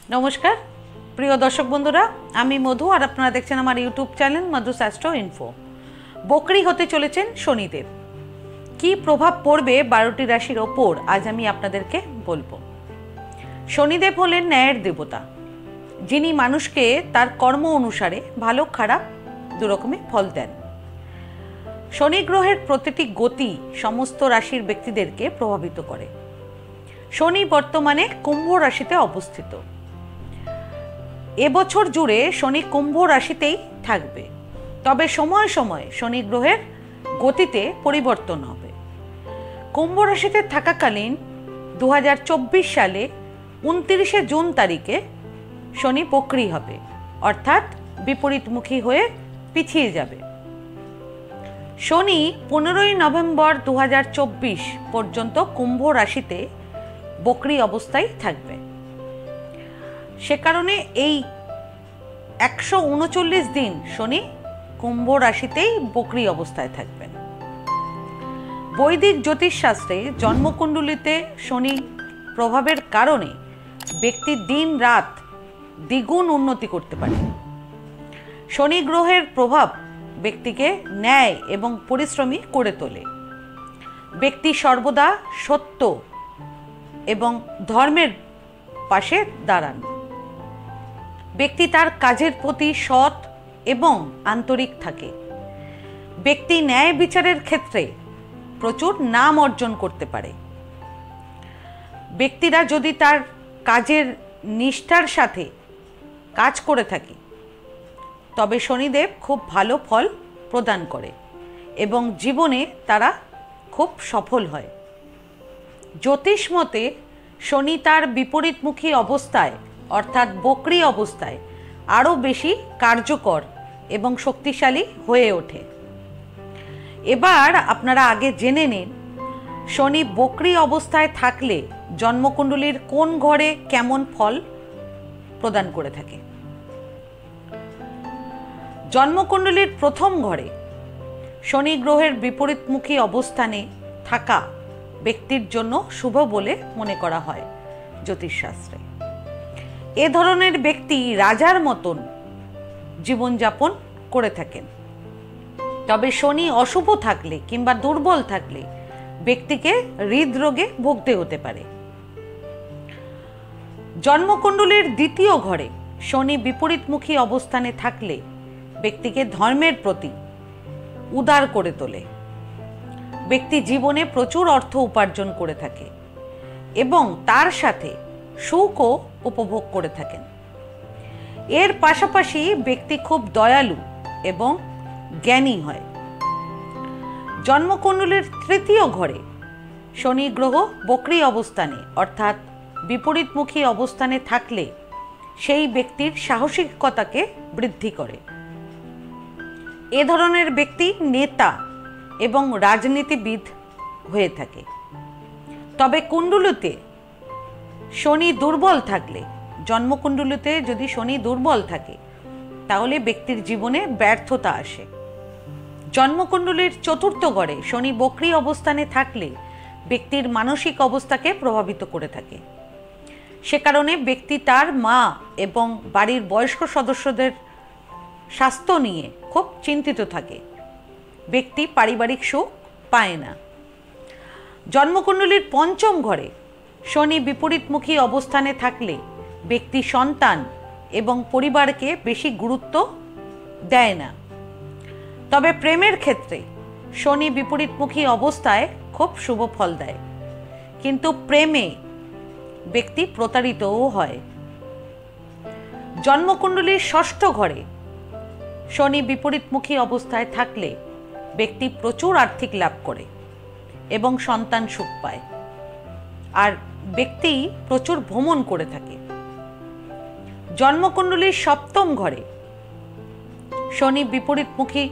নমস্কার প্রিয় দর্শক বন্ধুরা, আমি মধু আর আপনারা দেখছেন আমার YouTube channel Madhus astro info. বকরি হতে চলেছেন শনিদেব। কি প্রভাব পড়বে 12টি রাশির ওপর আজ আমি আপনাদেরকে বলবো। শনিদেব হলেন ন্যায়ের দেবতা, যিনি মানুষকে তার কর্ম অনুসারে ভালো খারাপ দুরকমই ফল দেন। শনি গ্রহের প্রতিটি গতি সমস্ত রাশির ব্যক্তিদেরকে প্রভাবিত করে। শনি বর্তমানে কুম্ভ রাশিতে অবস্থিত। এবছর জুড়ে শনি কুম্ভ রাশিতেই থাকবে, তবে সময় সময় শনি গ্রহের গতিতে পরিবর্তন হবে। কুম্ভ রাশিতে থাকাকালীন 2024 সালে 29শে জুন তারিখে শনি বকরি হবে, অর্থাৎ বিপরীতমুখী হয়ে পিছিয়ে যাবে। শনি 15ই নভেম্বর 2024 পর্যন্ত কুম্ভ রাশিতে বকরি অবস্থায় থাকবে। সে কারণে এই 139 দিন শনি কুম্ভ রাশিতেই বকরি অবস্থায় থাকবেন। বৈদিক জ্যোতিষশাস্ত্রে জন্মকুণ্ডলিতে শনি প্রভাবের কারণে ব্যক্তি দিন রাত দ্বিগুণ উন্নতি করতে পারে। শনি গ্রহের প্রভাব ব্যক্তিকে ন্যায় এবং পরিশ্রমী করে তোলে। ব্যক্তি সর্বদা সত্য এবং ধর্মের পাশে দাঁড়ান। ব্যক্তি তার কাজের প্রতি সৎ এবং আন্তরিক থাকে। ব্যক্তি ন্যায় বিচারের ক্ষেত্রে প্রচুর নাম অর্জন করতে পারে। ব্যক্তিরা যদি তার কাজের নিষ্ঠার সাথে কাজ করে থাকে তবে শনিদেব খুব ভালো ফল প্রদান করে এবং জীবনে তারা খুব সফল হয়। জ্যোতিষ মতে শনি তার বিপরীতমুখী অবস্থায় অর্থাৎ বকরি অবস্থায় আরও বেশি কার্যকর এবং শক্তিশালী হয়ে ওঠে। এবার আপনারা আগে জেনে নিন শনি বকরি অবস্থায় থাকলে জন্মকুণ্ডলীর কোন ঘরে কেমন ফল প্রদান করে থাকে। জন্মকুণ্ডলীর প্রথম ঘরে শনি গ্রহের বিপরীতমুখী অবস্থানে থাকা ব্যক্তির জন্য শুভ বলে মনে করা হয় জ্যোতিষশাস্ত্রে। এ ধরনের ব্যক্তি রাজার মতন জীবনযাপন করে থাকেন। তবে শনি অশুভ থাকলে কিংবা দুর্বল থাকলে ব্যক্তিকে হৃদরোগে ভুগতে হতে পারে। জন্মকুণ্ডলীর দ্বিতীয় ঘরে শনি বিপরীতমুখী অবস্থানে থাকলে ব্যক্তিকে ধর্মের প্রতি উদার করে তোলে। ব্যক্তি জীবনে প্রচুর অর্থ উপার্জন করে থাকে এবং তার সাথে সুখও উপভোগ করে থাকেন। এর পাশাপাশি ব্যক্তি খুব দয়ালু এবং জ্ঞানী হয়। জন্মকুণ্ডলীর তৃতীয় ঘরে শনি গ্রহ বকরি অবস্থানে অর্থাৎ বিপরীতমুখী অবস্থানে থাকলে সেই ব্যক্তির সাহসিকতাকে বৃদ্ধি করে। এ ধরনের ব্যক্তি নেতা এবং রাজনীতিবিদ হয়ে থাকে। তবে কুণ্ডলিতে শনি দুর্বল থাকলে, জন্মকুণ্ডলিতে যদি শনি দুর্বল থাকে তাহলে ব্যক্তির জীবনে ব্যর্থতা আসে। জন্মকুণ্ডলীর চতুর্থ ঘরে শনি বকরি অবস্থানে থাকলে ব্যক্তির মানসিক অবস্থাকে প্রভাবিত করে থাকে। সে কারণে ব্যক্তি তার মা এবং বাড়ির বয়স্ক সদস্যদের স্বাস্থ্য নিয়ে খুব চিন্তিত থাকে। ব্যক্তি পারিবারিক সুখ পায় না। জন্মকুণ্ডলীর পঞ্চম ঘরে শনি বিপরীতমুখী অবস্থানে থাকলে ব্যক্তি সন্তান এবং পরিবারকে বেশি গুরুত্ব দেয় না। তবে প্রেমের ক্ষেত্রে শনি বিপরীতমুখী অবস্থায় খুব শুভ ফল দেয়, কিন্তু প্রেমে ব্যক্তি প্রতারিতও হয়। জন্মকুণ্ডলীর ষষ্ঠ ঘরে শনি বিপরীতমুখী অবস্থায় থাকলে ব্যক্তি প্রচুর আর্থিক লাভ করে এবং সন্তান সুখ পায়, আর ব্যক্তি প্রচুর ভ্রমণ করে থাকে। জন্মকুণ্ডলীর সপ্তম ঘরে শনি বিপরীতমুখী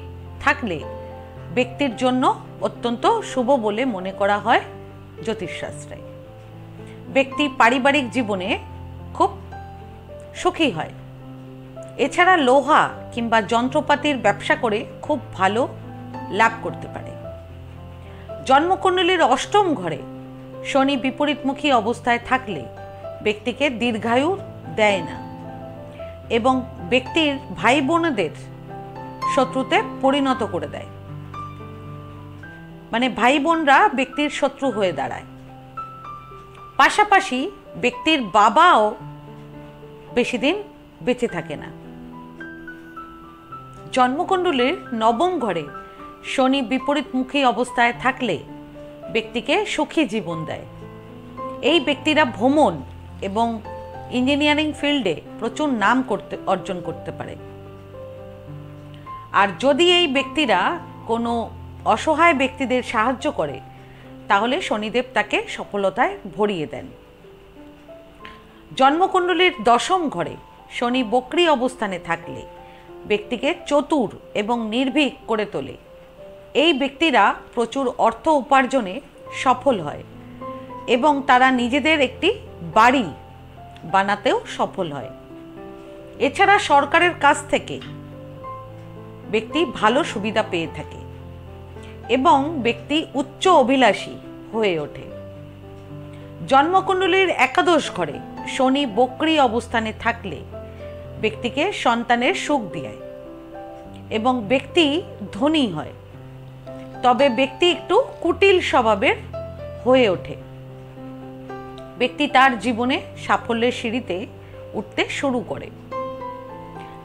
থাকলে ব্যক্তির জন্য অত্যন্ত শুভ বলে মনে করা হয় জ্যোতিষশাস্ত্রে। ব্যক্তি পারিবারিক জীবনে খুব সুখী হয়। এছাড়া লোহা কিংবা যন্ত্রপাতির ব্যবসা করে খুব ভালো লাভ করতে পারে। জন্মকুণ্ডলীর অষ্টম ঘরে শনি বিপরীতমুখী অবস্থায় থাকলে ব্যক্তিকে দীর্ঘায়ু দেয় না এবং ব্যক্তির ভাই বোনদের শত্রুতে পরিণত করে দেয়, মানে ভাই বোনরা ব্যক্তির শত্রু হয়ে দাঁড়ায়। পাশাপাশি ব্যক্তির বাবাও বেশি দিন বেঁচে থাকে না। জন্মকুণ্ডলীর নবম ঘরে শনি বিপরীতমুখী অবস্থায় থাকলে ব্যক্তিকে সুখী জীবন দেয়। এই ব্যক্তিরা ভ্রমণ এবং ইঞ্জিনিয়ারিং ফিল্ডে প্রচুর নাম অর্জন করতে পারে। আর যদি এই ব্যক্তিরা কোনো অসহায় ব্যক্তিদের সাহায্য করে তাহলে শনিদেব তাকে সফলতায় ভরিয়ে দেন। জন্মকুণ্ডলীর দশম ঘরে শনি বক্রী অবস্থানে থাকলে ব্যক্তিকে চতুর এবং নির্ভীক করে তোলে। এই ব্যক্তিরা প্রচুর অর্থ উপার্জনে সফল হয় এবং তারা নিজেদের একটি বাড়ি বানাতেও সফল হয়। এছাড়া সরকারের কাছ থেকে ব্যক্তি ভালো সুবিধা পেয়ে থাকে এবং ব্যক্তি উচ্চ অভিলাষী হয়ে ওঠে। জন্মকুণ্ডলীর একাদশ ঘরে শনি বক্রী অবস্থানে থাকলে ব্যক্তিকে সন্তানের সুখ দেয় এবং ব্যক্তি ধনী হয়, তবে ব্যক্তি একটু কুটিল স্বভাবের হয়ে ওঠে। ব্যক্তি তার জীবনে সাফল্যের সিঁড়িতে উঠতে শুরু করে।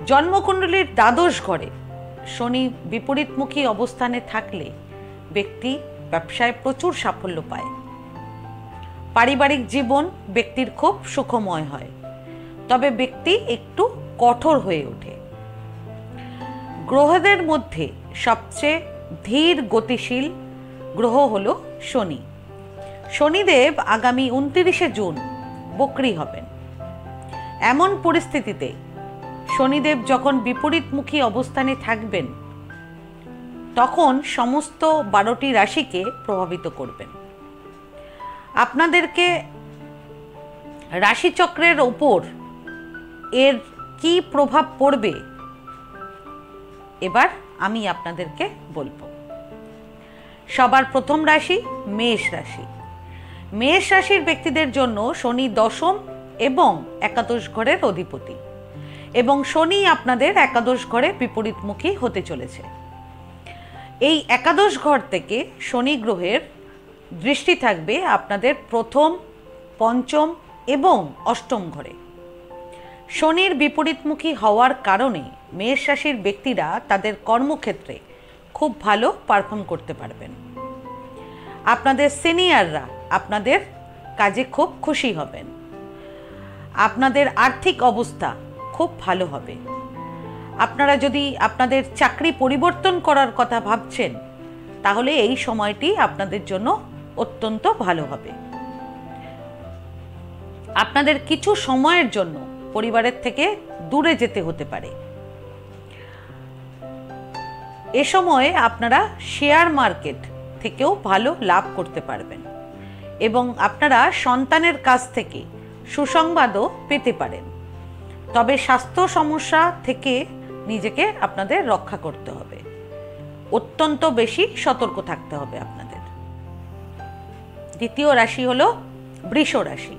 জন্মকুণ্ডলীর দ্বাদশ ঘরে শনি বিপরীতমুখী অবস্থানে থাকলে ব্যক্তি ব্যবসায় প্রচুর সাফল্য পায়। পারিবারিক জীবন ব্যক্তির খুব সুখময় হয়, তবে ব্যক্তি একটু কঠোর হয়ে ওঠে। গ্রহদের মধ্যে সবচেয়ে ধীর গতিশীল গ্রহ হল শনি। শনিদেব আগামী 29শে জুন বক্রী হবেন। এমন পরিস্থিতিতে শনিদেব যখন বিপরীতমুখী অবস্থানে থাকবেন তখন সমস্ত 12টি রাশিকে প্রভাবিত করবেন। আপনাদেরকে রাশিচক্রের ওপর এর কি প্রভাব পড়বে এবার আমি আপনাদেরকে বলবো। সবার প্রথম রাশি মেষ রাশি। মেষ রাশির ব্যক্তিদের জন্য শনি দশম এবং একাদশ ঘরের অধিপতি এবং শনি আপনাদের একাদশ ঘরে বিপরীতমুখী হতে চলেছে। এই একাদশ ঘর থেকে শনি গ্রহের দৃষ্টি থাকবে আপনাদের প্রথম, পঞ্চম এবং অষ্টম ঘরে। শনির বিপরীতমুখী হওয়ার কারণে মেষ রাশির ব্যক্তিরা তাদের কর্মক্ষেত্রে খুব ভালো পারফর্ম করতে পারবেন। আপনাদের সিনিয়ররা আপনাদের কাজে খুব খুশি হবেন। আপনাদের আর্থিক অবস্থা খুব ভালো হবে। আপনারা যদি আপনাদের চাকরি পরিবর্তন করার কথা ভাবছেন তাহলে এই সময়টি আপনাদের জন্য অত্যন্ত ভালো হবে। আপনাদের কিছু সময়ের জন্য পরিবারের থেকে দূরে যেতে হতে পারে। এ সময়ে আপনারা শেয়ার মার্কেট থেকেও ভালো লাভ করতে পারবেন এবং আপনারা সন্তানের কাছ থেকে সুসংবাদও পেতে পারেন। তবে স্বাস্থ্য সমস্যা থেকে নিজেকে আপনাদের রক্ষা করতে হবে। অত্যন্ত বেশি সতর্ক থাকতে হবে আপনাদের। দ্বিতীয় রাশি হলো বৃষ রাশি।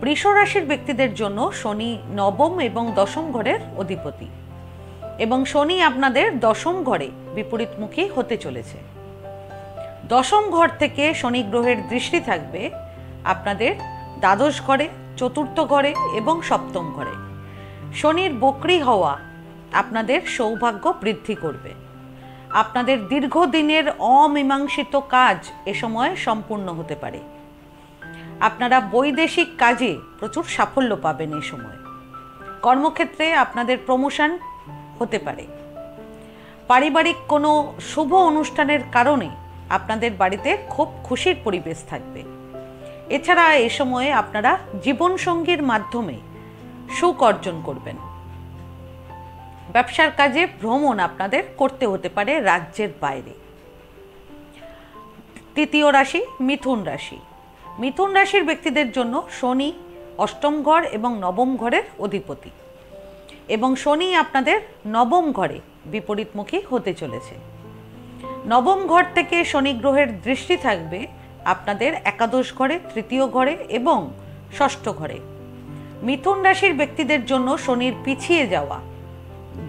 বৃষ রাশির ব্যক্তিদের জন্য শনি নবম এবং দশম ঘরের অধিপতি এবং শনি আপনাদের দশম ঘরে বিপরীতমুখী হতে চলেছে। দশম ঘর থেকে শনি গ্রহের দৃষ্টি থাকবে আপনাদের দ্বাদশ ঘরে, চতুর্থ ঘরে এবং সপ্তম ঘরে। শনির বক্রী হওয়া আপনাদের সৌভাগ্য বৃদ্ধি করবে। আপনাদের দীর্ঘদিনের অমীমাংসিত কাজ এ সময় সম্পূর্ণ হতে পারে। আপনারা বৈদেশিক কাজে প্রচুর সাফল্য পাবেন এই সময়। কর্মক্ষেত্রে আপনাদের প্রমোশন হতে পারে। পারিবারিক কোনো শুভ অনুষ্ঠানের কারণে আপনাদের বাড়িতে খুব খুশির পরিবেশ থাকবে। এছাড়া এ সময়ে আপনারা জীবনসঙ্গীর মাধ্যমে সুখ অর্জন করবেন। ব্যবসার কাজে ভ্রমণ আপনাদের করতে হতে পারে রাজ্যের বাইরে। তৃতীয় রাশি মিথুন রাশি। মিথুন রাশির ব্যক্তিদের জন্য শনি অষ্টম ঘর এবং নবম ঘরের অধিপতি এবং শনি আপনাদের নবম ঘরে বিপরীতমুখী হতে চলেছে। নবম ঘর থেকে শনি গ্রহের দৃষ্টি থাকবে আপনাদের একাদশ ঘরে, তৃতীয় ঘরে এবং ষষ্ঠ ঘরে। মিথুন রাশির ব্যক্তিদের জন্য শনির পিছিয়ে যাওয়া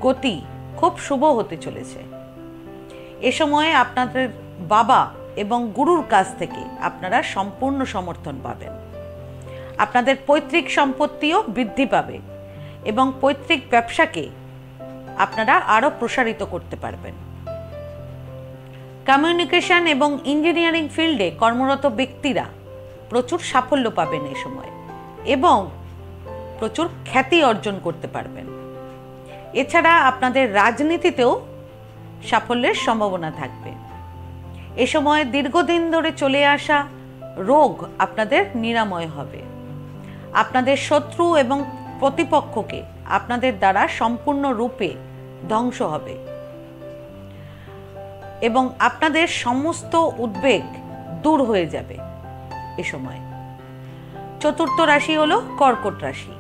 গতি খুব শুভ হতে চলেছে। এ সময়ে আপনাদের বাবা এবং গুরুর কাছ থেকে আপনারা সম্পূর্ণ সমর্থন পাবেন। আপনাদের পৈতৃক সম্পত্তিও বৃদ্ধি পাবে এবং পৈতৃক ব্যবসাকে আপনারা আরও প্রসারিত করতে পারবেন। কমিউনিকেশন এবং ইঞ্জিনিয়ারিং ফিল্ডে কর্মরত ব্যক্তিরা প্রচুর সাফল্য পাবেন এই সময় এবং প্রচুর খ্যাতি অর্জন করতে পারবেন। এছাড়া আপনাদের রাজনীতিতেও সাফল্যের সম্ভাবনা থাকবে। এ সময় দীর্ঘদিন ধরে চলে আসা রোগ আপনাদের নিরাময় হবে। আপনাদের শত্রু এবং প্রতিপক্ষকে আপনাদের দ্বারা সম্পূর্ণরূপে ধ্বংস হবে এবং আপনাদের সমস্ত উদ্বেগ দূর হয়ে যাবে এ সময়। চতুর্থ রাশি হলো কর্কট রাশি।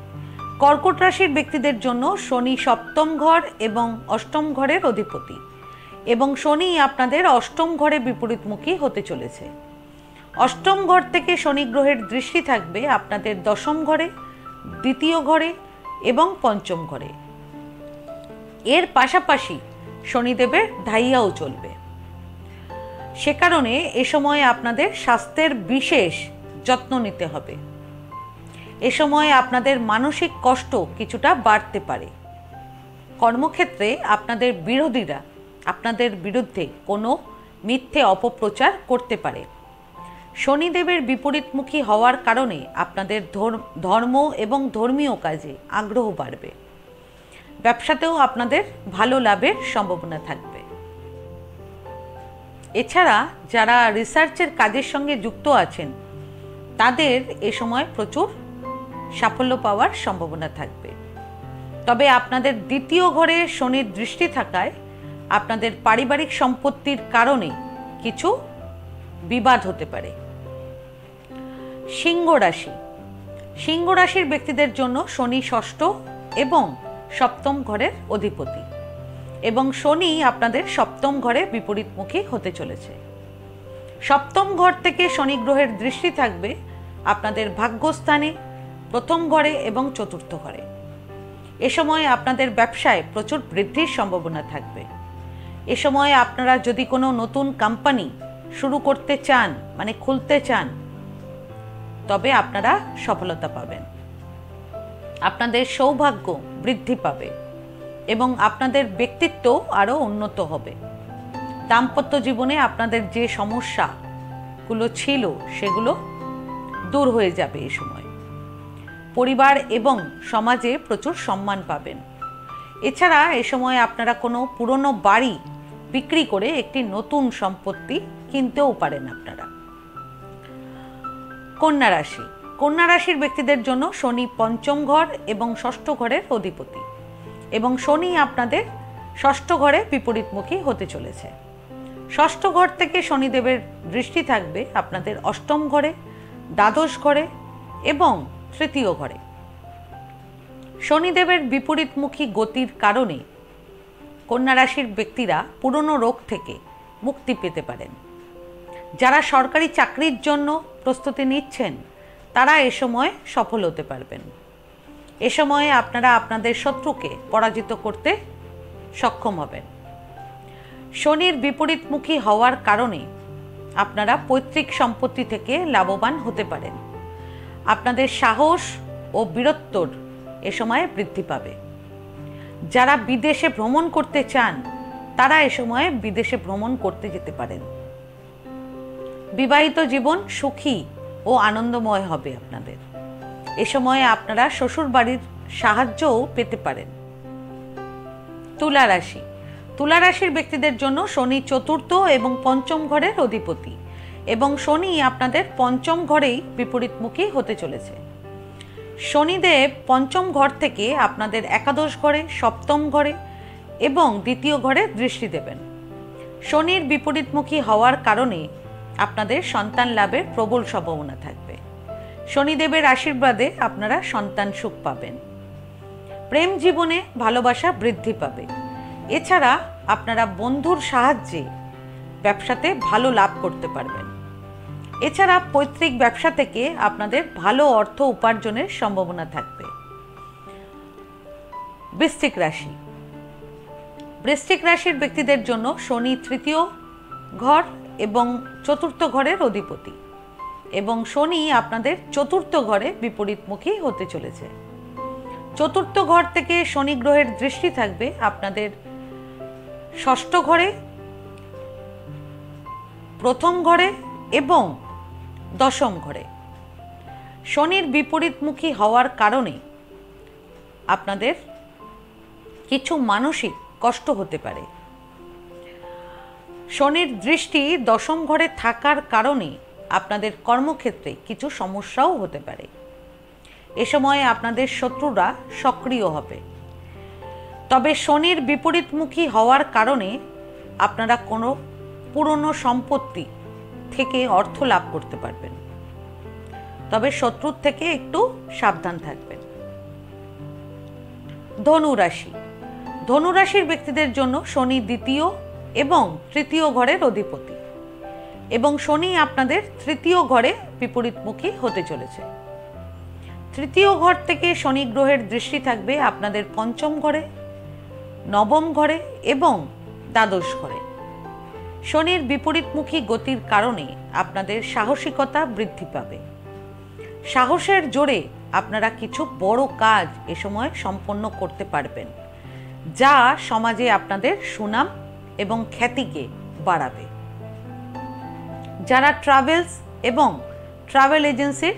কর্কট রাশির ব্যক্তিদের জন্য শনি সপ্তম ঘর এবং অষ্টম ঘরের অধিপতি এবং শনি আপনাদের অষ্টম ঘরে বিপরীতমুখী হতে চলেছে। অষ্টম ঘর থেকে শনি গ্রহের দৃষ্টি থাকবে আপনাদের দশম ঘরে, দ্বিতীয় ঘরে এবং পঞ্চম ঘরে। এর পাশাপাশি শনিদেবের ঢাইয়াও চলবে। সে কারণে এ সময় আপনাদের স্বাস্থ্যের বিশেষ যত্ন নিতে হবে। এ সময় আপনাদের মানসিক কষ্ট কিছুটা বাড়তে পারে। কর্মক্ষেত্রে আপনাদের বিরোধীরা আপনাদের বিরুদ্ধে কোনো মিথ্যে অপপ্রচার করতে পারে। শনিদেবের বিপরীতমুখী হওয়ার কারণে আপনাদের ধর্ম এবং ধর্মীয় কাজে আগ্রহ বাড়বে। ব্যবসাতেও আপনাদের ভালো লাভের সম্ভাবনা থাকবে। এছাড়া যারা রিসার্চের কাজের সঙ্গে যুক্ত আছেন তাদের এ সময় প্রচুর সাফল্য পাওয়ার সম্ভাবনা থাকবে। তবে আপনাদের দ্বিতীয় ঘরে শনির দৃষ্টি থাকায় আপনাদের পারিবারিক সম্পত্তির কারণে কিছু বিবাদ হতে পারে। সিংহ রাশি। সিংহ রাশির ব্যক্তিদের জন্য শনি ষষ্ঠ এবং সপ্তম ঘরের অধিপতি এবং শনি আপনাদের সপ্তম ঘরে বিপরীতমুখী হতে চলেছে। সপ্তম ঘর থেকে শনি গ্রহের দৃষ্টি থাকবে আপনাদের ভাগ্যস্থানে, প্রথম ঘরে এবং চতুর্থ ঘরে। এ সময় আপনাদের ব্যবসায় প্রচুর বৃদ্ধির সম্ভাবনা থাকবে। এ সময় আপনারা যদি কোনো নতুন কোম্পানি শুরু করতে চান, মানে খুলতে চান, তবে আপনারা সফলতা পাবেন। আপনাদের সৌভাগ্য বৃদ্ধি পাবে এবং আপনাদের ব্যক্তিত্ব আরও উন্নত হবে। দাম্পত্য জীবনে আপনাদের যে সমস্যাগুলো ছিল সেগুলো দূর হয়ে যাবে এই সময়। পরিবার এবং সমাজে প্রচুর সম্মান পাবেন। এছাড়া এ সময় আপনারা কোনো পুরনো বাড়ি বিক্রি করে একটি নতুন সম্পত্তি কিনতেও পারেন আপনারা। কন্যা রাশি। কন্যা রাশির ব্যক্তিদের জন্য শনি পঞ্চম ঘর এবং ষষ্ঠ ঘরের অধিপতি এবং শনি আপনাদের ষষ্ঠ ঘরে বিপরীতমুখী হতে চলেছে। ষষ্ঠ ঘর থেকে শনিদেবের দৃষ্টি থাকবে আপনাদের অষ্টম ঘরে, দ্বাদশ ঘরে এবং তৃতীয় ঘরে। শনিদেবের বিপরীতমুখী গতির কারণে কন্যা রাশির ব্যক্তিরা পুরনো রোগ থেকে মুক্তি পেতে পারেন। যারা সরকারি চাকরির জন্য প্রস্তুতি নিচ্ছেন তারা এ সময় সফল হতে পারবেন। এ সময়ে আপনারা আপনাদের শত্রুকে পরাজিত করতে সক্ষম হবেন। শনির বিপরীতমুখী হওয়ার কারণে আপনারা পৈতৃক সম্পত্তি থেকে লাভবান হতে পারেন। আপনাদের সাহস ও বীরত্বর এ সময়ে বৃদ্ধি পাবে। যারা বিদেশে ভ্রমণ করতে চান তারা এ সময়ে বিদেশে ভ্রমণ করতে যেতে পারেন। বিবাহিত জীবন সুখী ও আনন্দময় হবে আপনাদের। এ সময়ে আপনারা শ্বশুর বাড়ির সাহায্যও পেতে পারেন। তুলা রাশি। তুলা রাশির ব্যক্তিদের জন্য শনি চতুর্থ এবং পঞ্চম ঘরের অধিপতি এবং শনি আপনাদের পঞ্চম ঘরেই বিপরীতমুখী হতে চলেছে। শনিদেব পঞ্চম ঘর থেকে আপনাদের একাদশ ঘরে, সপ্তম ঘরে এবং দ্বিতীয় ঘরে দৃষ্টি দেবেন। শনির বিপরীতমুখী হওয়ার কারণে আপনাদের সন্তান লাভের প্রবল সম্ভাবনা থাকবে। শনিদেবের আশীর্বাদে আপনারা সন্তান সুখ পাবেন। প্রেম জীবনে ভালোবাসা বৃদ্ধি পাবে। এছাড়া আপনারা বন্ধুর সাহায্যে ব্যবসাতে ভালো লাভ করতে পারবেন। এছাড়া পৈতৃক ব্যবসা থেকে আপনাদের ভালো অর্থ উপার্জনের সম্ভাবনা থাকবে। বৃশ্চিক রাশি। বৃশ্চিক রাশির ব্যক্তিদের জন্য শনি তৃতীয় ঘর এবং চতুর্থ ঘরের অধিপতি, এবং শনি আপনাদের চতুর্থ ঘরে বিপরীতমুখী হতে চলেছে। চতুর্থ ঘর থেকে শনি গ্রহের দৃষ্টি থাকবে আপনাদের ষষ্ঠ ঘরে, প্রথম ঘরে এবং দশম ঘরে। শনির বিপরীতমুখী হওয়ার কারণে আপনাদের কিছু মানসিক কষ্ট হতে পারে। শনির দৃষ্টি দশম ঘরে থাকার কারণে আপনাদের কর্মক্ষেত্রে কিছু সমস্যাও হতে পারে। এ সময় আপনাদের শত্রুরা সক্রিয় হবে। তবে শনির বিপরীতমুখী হওয়ার কারণে আপনারা কোনো পুরনো সম্পত্তি থেকে অর্থ লাভ করতে পারবেন, তবে শত্রুর থেকে একটু সাবধান থাকবেন। ধনু রাশি। ধনু রাশির ব্যক্তিদের জন্য শনি দ্বিতীয় এবং তৃতীয় ঘরের অধিপতি, এবং শনি আপনাদের তৃতীয় ঘরে বিপরীতমুখী হতে চলেছে। তৃতীয় ঘর থেকে শনি গ্রহের দৃষ্টি থাকবে আপনাদের পঞ্চম ঘরে, নবম ঘরে এবং দ্বাদশ ঘরে। শনির বিপরীতমুখী গতির কারণে আপনাদের সাহসিকতা বৃদ্ধি পাবে। সাহসের জোরে আপনারা কিছু বড় কাজ এ সময় সম্পন্ন করতে পারবেন, যা সমাজে আপনাদের সুনাম এবং খ্যাতিকে বাড়াবে। যারা ট্রাভেলস এবং ট্রাভেল এজেন্সির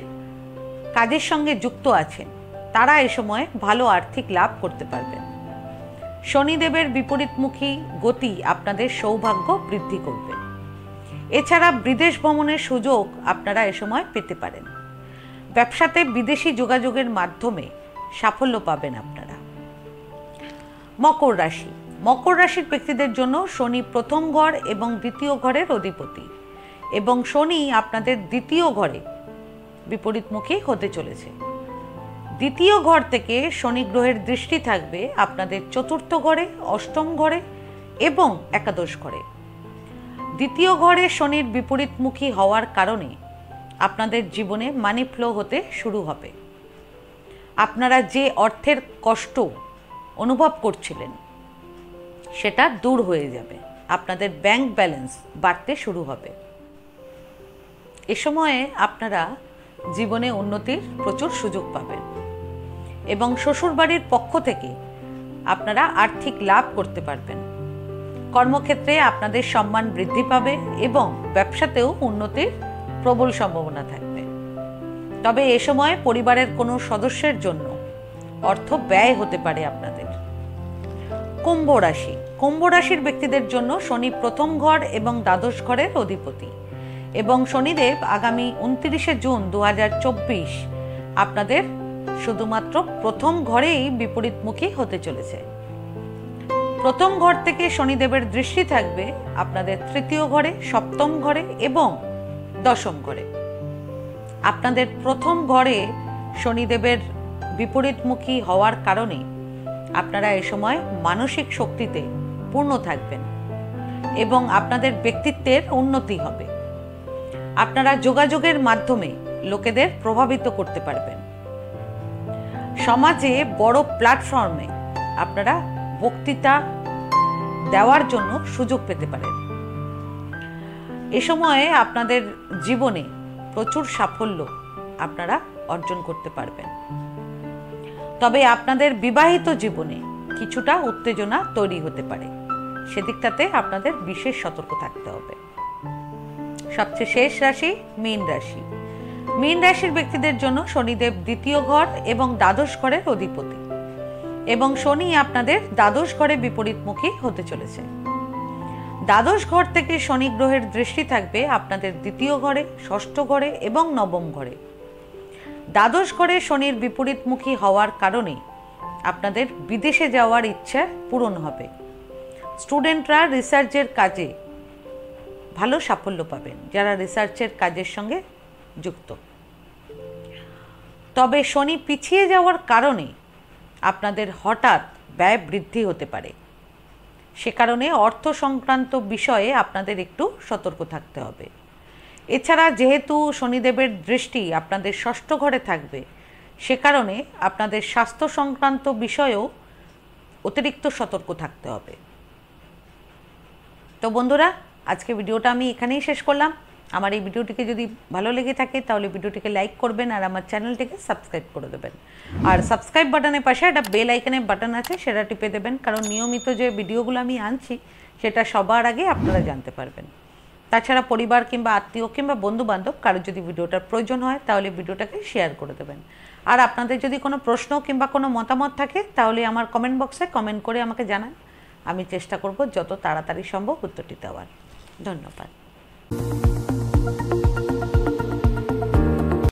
কাজের সঙ্গে যুক্ত আছেন, তারা এ সময় ভালো আর্থিক লাভ করতে পারবেন। শনিদেবের বিপরীতমুখী গতি আপনাদের সৌভাগ্য বৃদ্ধি করবে। এছাড়া বিদেশ ভ্রমণের সুযোগ আপনারা এ সময় পেতে পারেন। ব্যবসাতে বিদেশি যোগাযোগের মাধ্যমে সাফল্য পাবেন আপনারা। মকর রাশি। মকর রাশির ব্যক্তিদের জন্য শনি প্রথম ঘর এবং দ্বিতীয় ঘরের অধিপতি, এবং শনি আপনাদের দ্বিতীয় ঘরে বিপরীতমুখী হতে চলেছে। দ্বিতীয় ঘর থেকে শনি গ্রহের দৃষ্টি থাকবে আপনাদের চতুর্থ ঘরে, অষ্টম ঘরে এবং একাদশ ঘরে। দ্বিতীয় ঘরে শনির বিপরীতমুখী হওয়ার কারণে আপনাদের জীবনে মানি ফ্লো হতে শুরু হবে। আপনারা যে অর্থের কষ্ট অনুভব করছিলেন সেটা দূর হয়ে যাবে। আপনাদের ব্যাংক ব্যালেন্স বাড়তে শুরু হবে। এ সময়ে আপনারা জীবনে উন্নতির প্রচুর সুযোগ পাবেন, এবং শ্বশুরবাড়ির পক্ষ থেকে আপনারা আর্থিক লাভ করতে পারবেন। কর্মক্ষেত্রে আপনাদের সম্মান বৃদ্ধি পাবে এবং ব্যবসাতেও উন্নতির প্রবল সম্ভাবনা থাকবে। তবে এ সময় পরিবারের কোনো সদস্যের জন্য অর্থ ব্যয় হতে পারে আপনাদের। কুম্ভ রাশি। কুম্ভ রাশির ব্যক্তিদের জন্য শনি প্রথম ঘর এবং দ্বাদশ ঘরের অধিপতি, এবং শনিদেব আগামী 29শে জুন 2024 আপনাদের শুধুমাত্র প্রথম ঘরেই বিপরীতমুখী হতে চলেছে। প্রথম ঘর থেকে শনিদেবের দৃষ্টি থাকবে আপনাদের তৃতীয় ঘরে, সপ্তম ঘরে এবং দশম ঘরে। আপনাদের প্রথম ঘরে শনিদেবের বিপরীতমুখী হওয়ার কারণে আপনারা এ সময় মানসিক শক্তিতে পূর্ণ থাকবেন এবং আপনাদের ব্যক্তিত্বের উন্নতি হবে। আপনারা যোগাযোগের মাধ্যমে লোকেদের প্রভাবিত করতে পারবেন। সমাজে বড় প্ল্যাটফর্মে আপনারা বক্তৃতা দেওয়ার জন্য সুযোগ পেতে পারেন। এ সময়ে আপনাদের জীবনে প্রচুর সাফল্য আপনারা অর্জন করতে পারবেন। তবে আপনাদের বিবাহিত জীবনে কিছুটা উত্তেজনা তৈরি হতে পারে, সেদিকটাতে আপনাদের বিশেষ সতর্ক থাকতে হবে। সবচেয়ে শেষ রাশি মীন রাশি। মীন রাশির ব্যক্তিদের জন্য শনিদেব দ্বিতীয় ঘর এবং দ্বাদশ ঘরের অধিপতি, এবং শনি আপনাদের দ্বাদশ ঘরে বিপরীতমুখী হতে চলেছে। দ্বাদশ ঘর থেকে শনি গ্রহের দৃষ্টি থাকবে আপনাদের দ্বিতীয় ঘরে, ষষ্ঠ ঘরে এবং নবম ঘরে। দ্বাদশ ঘরে শনির বিপরীতমুখী হওয়ার কারণে আপনাদের বিদেশে যাওয়ার ইচ্ছা পূরণ হবে। স্টুডেন্টরা রিসার্চের কাজে ভালো সাফল্য পাবেন, যারা রিসার্চের কাজের সঙ্গে যুক্ত। তবে শনি পিছিয়ে যাওয়ার কারণে আপনাদের হঠাৎ ব্যয় বৃদ্ধি হতে পারে। সে কারণে অর্থ সংক্রান্ত বিষয়ে আপনাদের একটু সতর্ক থাকতে হবে। এছাড়া যেহেতু শনিদেবের দৃষ্টি আপনাদের ষষ্ঠ ঘরে থাকবে, সে কারণে আপনাদের স্বাস্থ্য সংক্রান্ত বিষয়েও অতিরিক্ত সতর্ক থাকতে হবে। তো বন্ধুরা, আজকে ভিডিওটা আমি এখানেই শেষ করলাম। আমার এই ভিডিওটিকে যদি ভালো লেগে থাকে তাহলে ভিডিওটিকে লাইক করবেন আর আমার চ্যানেলটিকে সাবস্ক্রাইব করে দেবেন। আর সাবস্ক্রাইব বাটনের পাশে একটা বেল আইকনের বাটন আছে, সেটা টিপে দেবেন, কারণ নিয়মিত যে ভিডিওগুলো আমি আনছি সেটা সবার আগে আপনারা জানতে পারবেন। তাছাড়া পরিবার কিংবা আত্মীয় কিংবা বন্ধুবান্ধব কারোর যদি ভিডিওটার প্রয়োজন হয় তাহলে ভিডিওটাকে শেয়ার করে দেবেন। আর আপনাদের যদি কোনো প্রশ্ন কিংবা কোনো মতামত থাকে তাহলে আমার কমেন্ট বক্সে কমেন্ট করে আমাকে জানান। আমি চেষ্টা করব যত তাড়াতাড়ি সম্ভব উত্তরটি দেওয়ার। ধন্যবাদ।